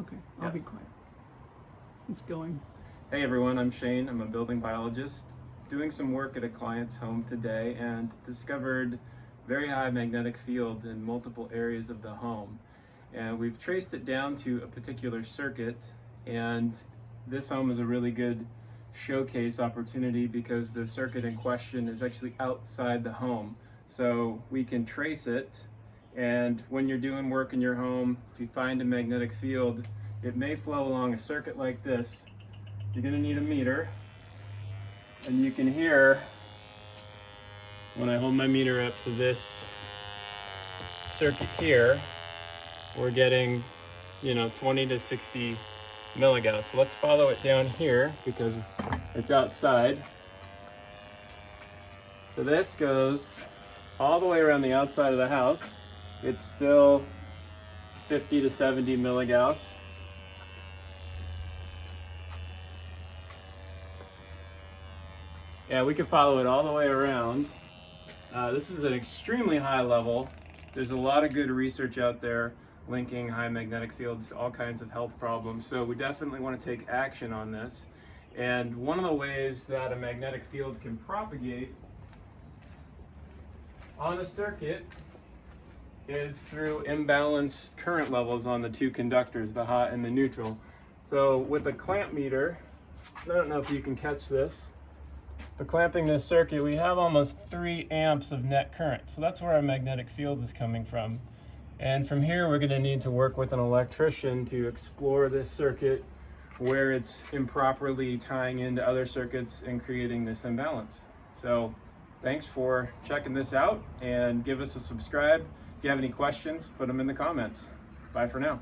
Okay, I'll be quiet. It's going. Hey everyone, I'm Shane. I'm a building biologist doing some work at a client's home today and discovered very high magnetic field in multiple areas of the home. And we've traced it down to a particular circuit, and this home is a really good showcase opportunity because the circuit in question is actually outside the home. So we can trace it, and when you're doing work in your home, if you find a magnetic field, it may flow along a circuit like this. You're going to need a meter, and you can hear when I hold my meter up to this circuit here, we're getting 20 to 60 milligauss. So let's follow it down here because it's outside. So this goes all the way around the outside of the house. It's still 50 to 70 milligauss. Yeah, we can follow it all the way around. This is an extremely high level. There's a lot of good research out there linking high magnetic fields to all kinds of health problems. So we definitely want to take action on this. And one of the ways that a magnetic field can propagate on a circuit is through imbalanced current levels on the two conductors, the hot and the neutral. So with a clamp meter, I don't know if you can catch this, but clamping this circuit, we have almost 3 amps of net current. So that's where our magnetic field is coming from. And from here, we're going to need to work with an electrician to explore this circuit where it's improperly tying into other circuits and creating this imbalance. So thanks for checking this out, and give us a subscribe. If you have any questions, put them in the comments. Bye for now.